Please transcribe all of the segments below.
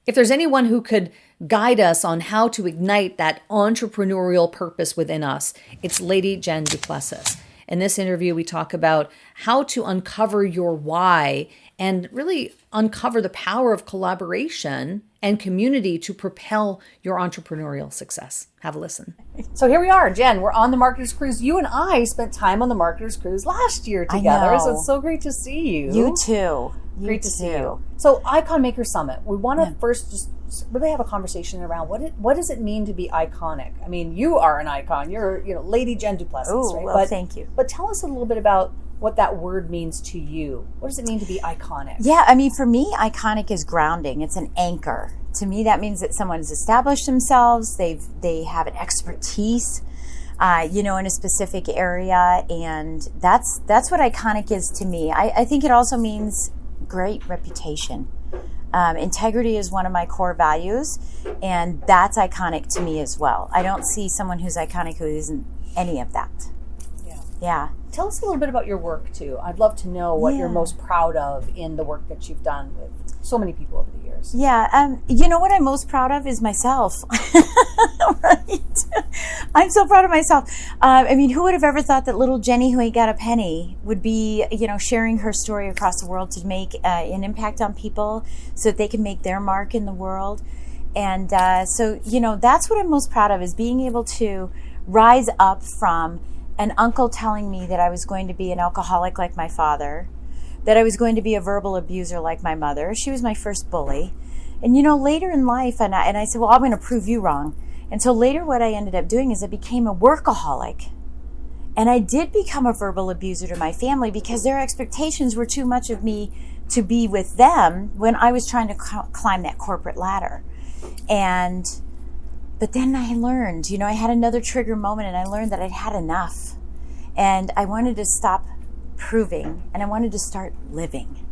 If there's anyone who could guide us on how to ignite that entrepreneurial purpose within us, it's Lady Jen Du Plessis. In this interview, we talk about how to uncover your why and really uncover the power of collaboration and community to propel your entrepreneurial success. Have a listen. So here we are, Jen. We're on the Marketers Cruise. You and I spent time on the Marketers Cruise last year together. So it's so great to see you. You too. Great to see you. So Icon Maker Summit. We want to first just really have a conversation around what does it mean to be iconic? I mean, you are an icon. You're Lady Jen Du Plessis, right? Well, thank you. But tell us a little bit about what that word means to you. What does it mean to be iconic? Yeah, I mean, for me, iconic is grounding. It's an anchor. To me, that means that someone has established themselves. They have an expertise, in a specific area, and that's what iconic is to me. I think it also means great reputation. Integrity is one of my core values, and that's iconic to me as well. I don't see someone who's iconic who isn't any of that. Yeah. Tell us a little bit about your work, too. I'd love to know what you're most proud of in the work that you've done with so many people over the years. Yeah. What I'm most proud of is myself. Right? I'm so proud of myself. Who would have ever thought that little Jenny who ain't got a penny would be, sharing her story across the world to make an impact on people so that they can make their mark in the world. And that's what I'm most proud of, is being able to rise up from an uncle telling me that I was going to be an alcoholic like my father, that I was going to be a verbal abuser like my mother. She was my first bully. And, later in life, and I said, well, I'm going to prove you wrong. And so later what I ended up doing is I became a workaholic. And I did become a verbal abuser to my family because their expectations were too much of me to be with them when I was trying to climb that corporate ladder. But then I learned, I had another trigger moment, and I learned that I'd had enough. And I wanted to stop proving, and I wanted to start living.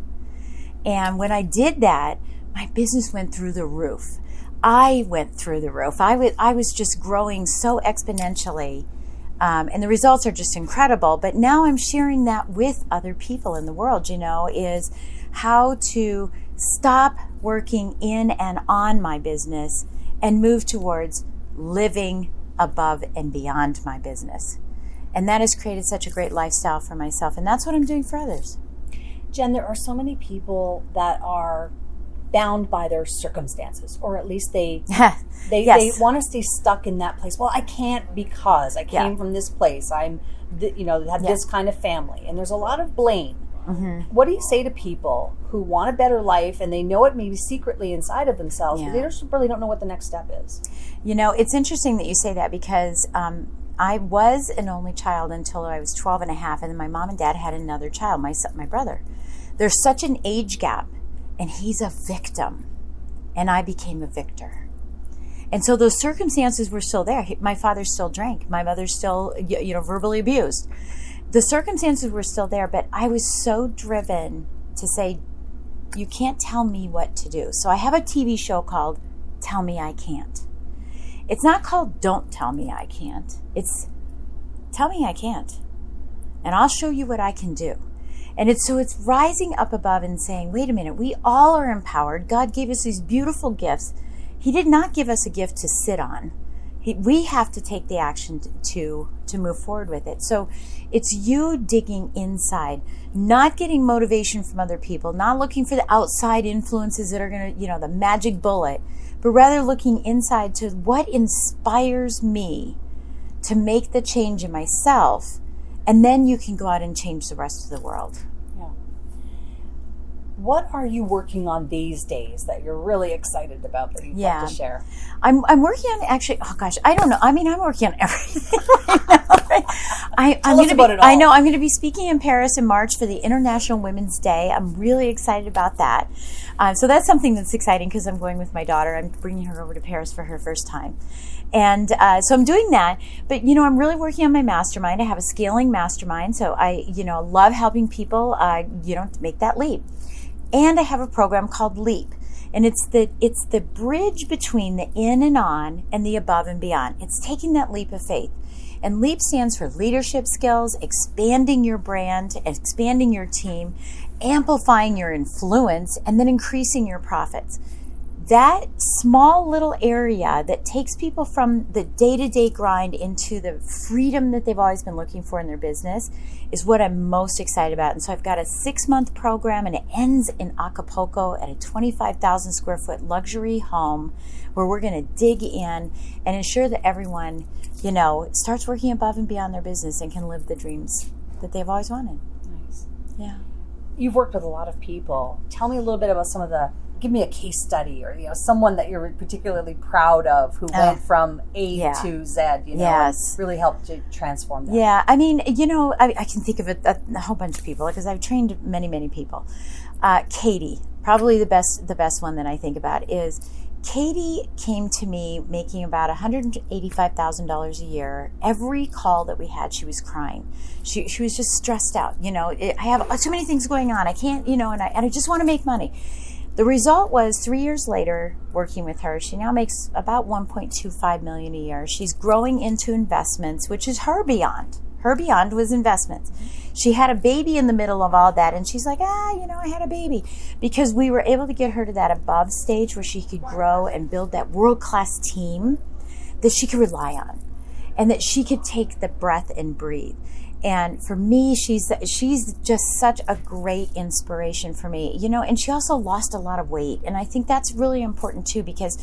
And when I did that, my business went through the roof. I went through the roof. I was just growing so exponentially. And the results are just incredible. But now I'm sharing that with other people in the world, is how to stop working in and on my business and move towards living above and beyond my business. And that has created such a great lifestyle for myself. And that's what I'm doing for others. Jen, there are so many people that are bound by their circumstances, or at least they want to stay stuck in that place. Well, I can't because I came from this place. Have this kind of family. And there's a lot of blame. Mm-hmm. What do you say to people who want a better life and they know it maybe secretly inside of themselves, but they just really don't know what the next step is? It's interesting that you say that because I was an only child until I was 12 and a half, and then my mom and dad had another child, my brother. There's such an age gap, and he's a victim, and I became a victor. And so those circumstances were still there. My father still drank. My mother's still, verbally abused. The circumstances were still there, but I was so driven to say, you can't tell me what to do. So I have a TV show called Tell Me I Can't. It's not called Don't Tell Me I Can't. It's Tell Me I Can't. And I'll show you what I can do. And it's rising up above and saying, wait a minute, we all are empowered. God gave us these beautiful gifts. He did not give us a gift to sit on. We have to take the action to move forward with it. So it's you digging inside, not getting motivation from other people, not looking for the outside influences that are going to, the magic bullet, but rather looking inside to what inspires me to make the change in myself. And then you can go out and change the rest of the world. Yeah. What are you working on these days that you're really excited about that you'd love to share? I'm working on I don't know. I'm working on everything right now. Tell us about it all. I know. I'm going to be speaking in Paris in March for the International Women's Day. I'm really excited about that. So that's something that's exciting because I'm going with my daughter. I'm bringing her over to Paris for her first time. And so I'm doing that. But, I'm really working on my mastermind. I have a scaling mastermind. So I, love helping people, to make that leap. And I have a program called Leap. And it's the bridge between the in and on and the above and beyond. It's taking that leap of faith. And LEAP stands for leadership skills, expanding your brand, expanding your team, amplifying your influence, and then increasing your profits. that small little area that takes people from the day-to-day grind into the freedom that they've always been looking for in their business is what I'm most excited about. And so I've got a 6-month program, and it ends in Acapulco at a 25,000 square foot luxury home where we're going to dig in and ensure that everyone, starts working above and beyond their business and can live the dreams that they've always wanted. Nice. Yeah. You've worked with a lot of people. Tell me a little bit about give me a case study or someone that you're particularly proud of who went from A to Z, and really helped to transform them. Yeah, I mean, I can think of a whole bunch of people because I've trained many, many people. Katie, probably the best one that I think about is Katie came to me making about $185,000 a year. Every call that we had, she was crying. She was just stressed out. I have too many things going on. I can't, and I just want to make money. The result was 3 years later, working with her, she now makes about $1.25 million a year. She's growing into investments, which is her beyond. Her beyond was investments. She had a baby in the middle of all that, and she's like, I had a baby. Because we were able to get her to that above stage where she could grow and build that world-class team that she could rely on and that she could take the breath and breathe. And for me, she's just such a great inspiration for me, and she also lost a lot of weight. And I think that's really important too, because,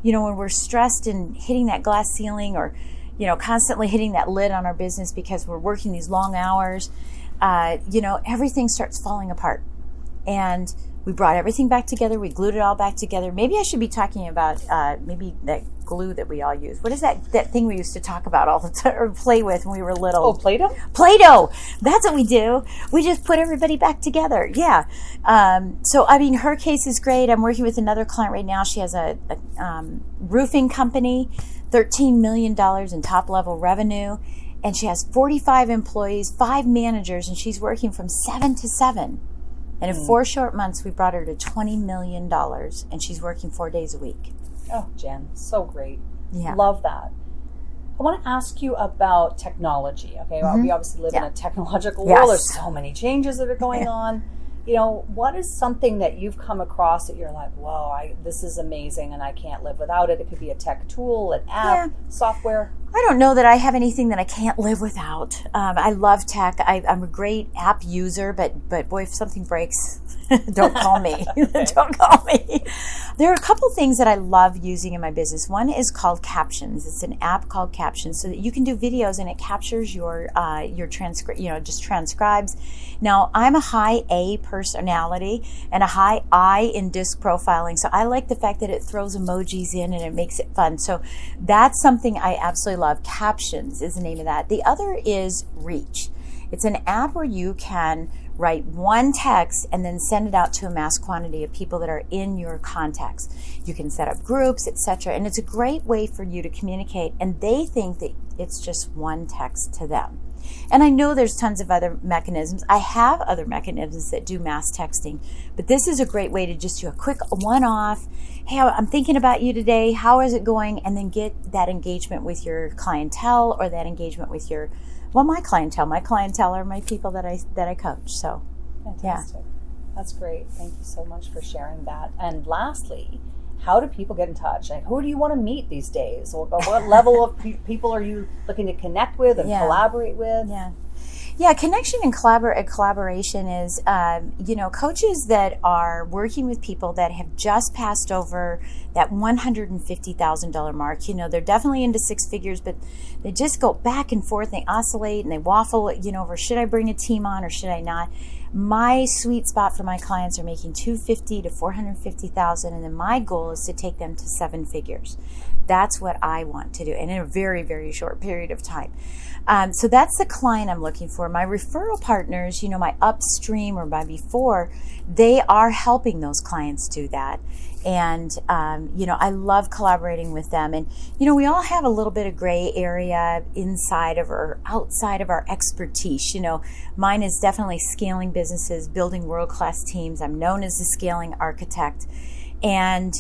when we're stressed and hitting that glass ceiling or, constantly hitting that lid on our business because we're working these long hours, everything starts falling apart. And we brought everything back together. We glued it all back together. Maybe I should be talking about maybe that glue that we all use. What is that thing we used to talk about all the time or play with when we were little? Oh, Play-Doh? Play-Doh. That's what we do. We just put everybody back together. Yeah. So, her case is great. I'm working with another client right now. She has a roofing company, $13 million in top-level revenue, and she has 45 employees, 5 managers, and she's working from 7 to 7. And in 4 short months, we brought her to $20 million, and she's working 4 days a week. Oh, Jen, so great. Yeah. Love that. I want to ask you about technology. Okay, well, we obviously live in a technological world. There's so many changes that are going on. What is something that you've come across that you're like, whoa, this is amazing and I can't live without it? It could be a tech tool, an app, software. I don't know that I have anything that I can't live without. I love tech. I'm a great app user, but boy, if something breaks, don't call me. Don't call me. There are a couple things that I love using in my business. One is called Captions. It's an app called Captions so that you can do videos and it captures your transcript, just transcribes. Now, I'm a high A personality and a high I in disc profiling. So I like the fact that it throws emojis in and it makes it fun. So that's something I absolutely love. Captions is the name of that. The other is Reach. It's an app where you can write one text and then send it out to a mass quantity of people that are in your contacts. You can set up groups, etc. And it's a great way for you to communicate, and they think that it's just one text to them. And I know there's tons of other mechanisms. I have other mechanisms that do mass texting, but this is a great way to just do a quick one-off. Hey, I'm thinking about you today. How is it going? And then get that engagement with your clientele or that engagement with my clientele. My clientele are my people that I coach. So, fantastic. That's great. Thank you so much for sharing that. And lastly, how do people get in touch? Like, who do you want to meet these days? What level of people are you looking to connect with and collaborate with? Yeah, connection and collaboration is, coaches that are working with people that have just passed over that $150,000 mark. They're definitely into 6 figures, but they just go back and forth. They oscillate and they waffle, over should I bring a team on or should I not? My sweet spot for my clients are making $250,000 to $450,000, and then my goal is to take them to 7 figures. That's what I want to do, and in a very, very short period of time. So that's the client I'm looking for. My referral partners, my upstream or my before, they are helping those clients do that. And, I love collaborating with them. And, we all have a little bit of gray area inside of or outside of our expertise. Mine is definitely scaling businesses, building world-class teams. I'm known as the scaling architect. And,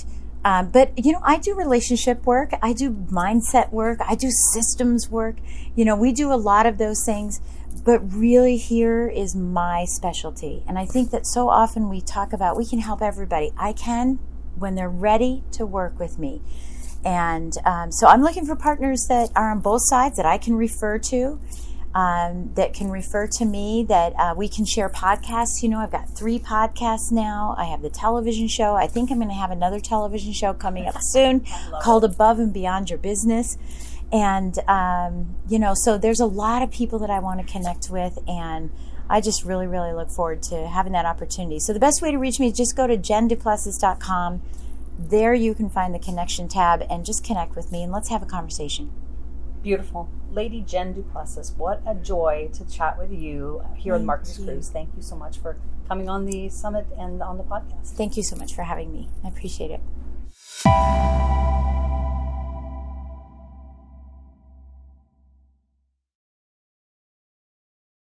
but I do relationship work. I do mindset work. I do systems work. We do a lot of those things. But really here is my specialty. And I think that so often we talk about we can help everybody. I can, when they're ready to work with me. And so I'm looking for partners that are on both sides that I can refer to, that can refer to me, that we can share podcasts. You know, I've got 3 podcasts now. I have the television show. I think I'm going to have another television show coming up soon called Above and Beyond Your Business. And, you know, so there's a lot of people that I want to connect with, and I just really, really look forward to having that opportunity. So the best way to reach me is just go to jenduplessis.com. There you can find the connection tab and just connect with me and let's have a conversation. Beautiful. Lady Jen Du Plessis, what a joy to chat with you here on the Marketers Cruise. Thank you so much for coming on the summit and on the podcast. Thank you so much for having me. I appreciate it.